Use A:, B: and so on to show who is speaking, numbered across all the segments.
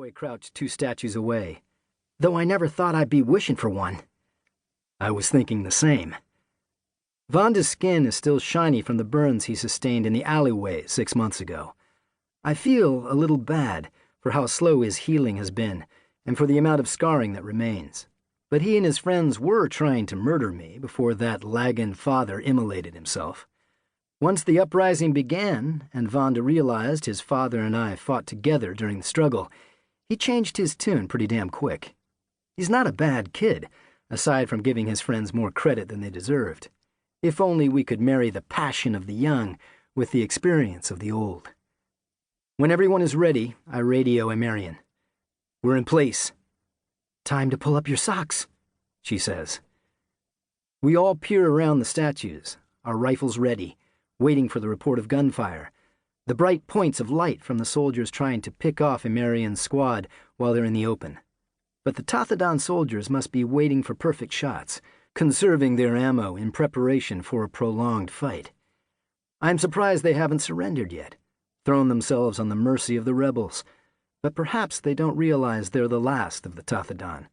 A: boy crouched 2 statues away, though I never thought I'd be wishing for one. I was thinking the same. Vanda's skin is still shiny from the burns he sustained in the alleyway 6 months ago. I feel a little bad for how slow his healing has been and for the amount of scarring that remains. But he and his friends were trying to murder me before that lagging father immolated himself. Once the uprising began and Vanda realized his father and I fought together during the struggle, he changed his tune pretty damn quick. He's not a bad kid, aside from giving his friends more credit than they deserved. If only we could marry the passion of the young with the experience of the old. When everyone is ready, I radio Amarian. We're in place. Time to pull up your socks, she says. We all peer around the statues, our rifles ready, waiting for the report of gunfire, the bright points of light from the soldiers trying to pick off Amarian's squad while they're in the open. But the Tathadann soldiers must be waiting for perfect shots, conserving their ammo in preparation for a prolonged fight. I'm surprised they haven't surrendered yet, thrown themselves on the mercy of the rebels, but perhaps they don't realize they're the last of the Tathadann.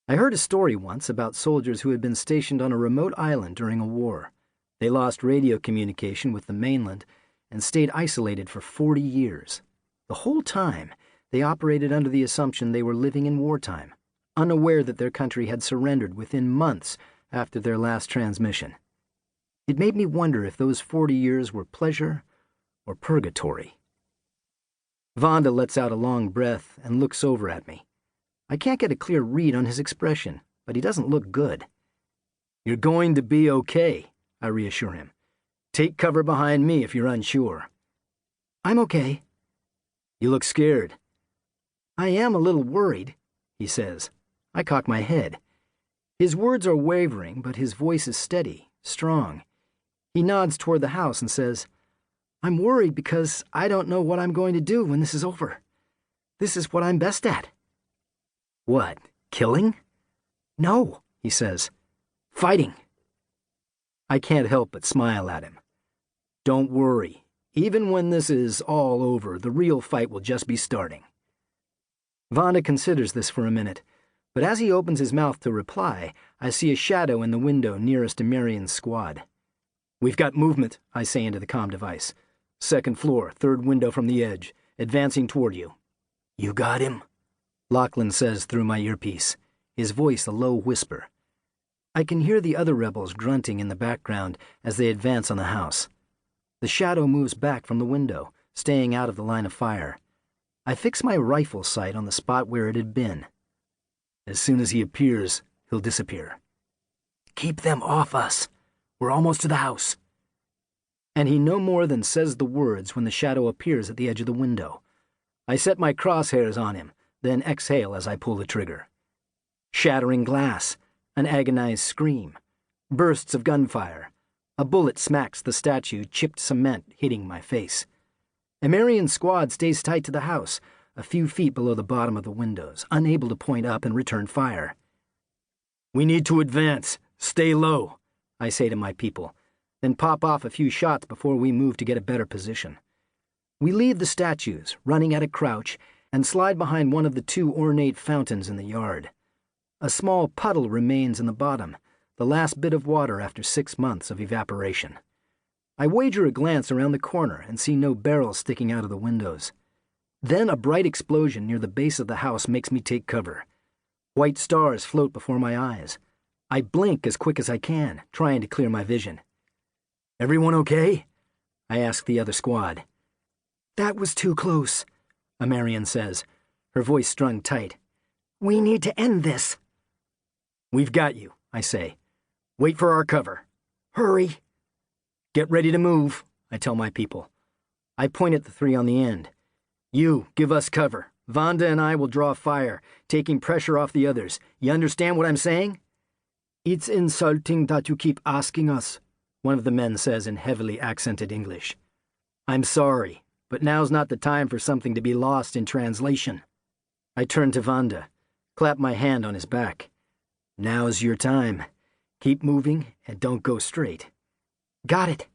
A: I heard a story once about soldiers who had been stationed on a remote island during a war. They lost radio communication with the mainland and stayed isolated for 40 years. The whole time, they operated under the assumption they were living in wartime, unaware that their country had surrendered within months after their last transmission. It made me wonder if those 40 years were pleasure or purgatory. Vanda lets out a long breath and looks over at me. I can't get a clear read on his expression, but he doesn't look good. You're going to be okay, I reassure him. Take cover behind me if you're unsure. I'm okay. You look scared. I am a little worried, he says. I cock my head. His words are wavering, but his voice is steady, strong. He nods toward the house and says, I'm worried because I don't know what I'm going to do when this is over. This is what I'm best at. What, killing? No, he says. Fighting. I can't help but smile at him. Don't worry. Even when this is all over, the real fight will just be starting. Vanda considers this for a minute, but as he opens his mouth to reply, I see a shadow in the window nearest to Marian's squad. We've got movement, I say into the comm device. 2nd floor, 3rd window from the edge, advancing toward you. You got him? Lachlan says through my earpiece, his voice a low whisper. I can hear the other rebels grunting in the background as they advance on the house. The shadow moves back from the window, staying out of the line of fire. I fix my rifle sight on the spot where it had been. As soon as he appears, he'll disappear. Keep them off us. We're almost to the house. And he no more than says the words when the shadow appears at the edge of the window. I set my crosshairs on him, then exhale as I pull the trigger. Shattering glass, an agonized scream, bursts of gunfire. A bullet smacks the statue, chipped cement hitting my face. Amarian's squad stays tight to the house, a few feet below the bottom of the windows, unable to point up and return fire. We need to advance. Stay low, I say to my people, then pop off a few shots before we move to get a better position. We leave the statues, running at a crouch, and slide behind one of the 2 ornate fountains in the yard. A small puddle remains in the bottom, the last bit of water after 6 months of evaporation. I wager a glance around the corner and see no barrels sticking out of the windows. Then a bright explosion near the base of the house makes me take cover. White stars float before my eyes. I blink as quick as I can, trying to clear my vision. Everyone okay? I ask the other squad. That was too close, Amarian says, her voice strung tight. We need to end this. We've got you, I say. Wait for our cover. Hurry. Get ready to move, I tell my people. I point at the 3 on the end. You, give us cover. Vanda and I will draw fire, taking pressure off the others. You understand what I'm saying? It's insulting that you keep asking us, one of the men says in heavily accented English. I'm sorry, but now's not the time for something to be lost in translation. I turn to Vanda, clap my hand on his back. Now's your time. Keep moving and don't go straight. Got it.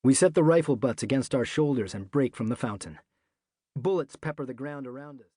A: We set the rifle butts against our shoulders and break from the fountain. Bullets pepper the ground around us.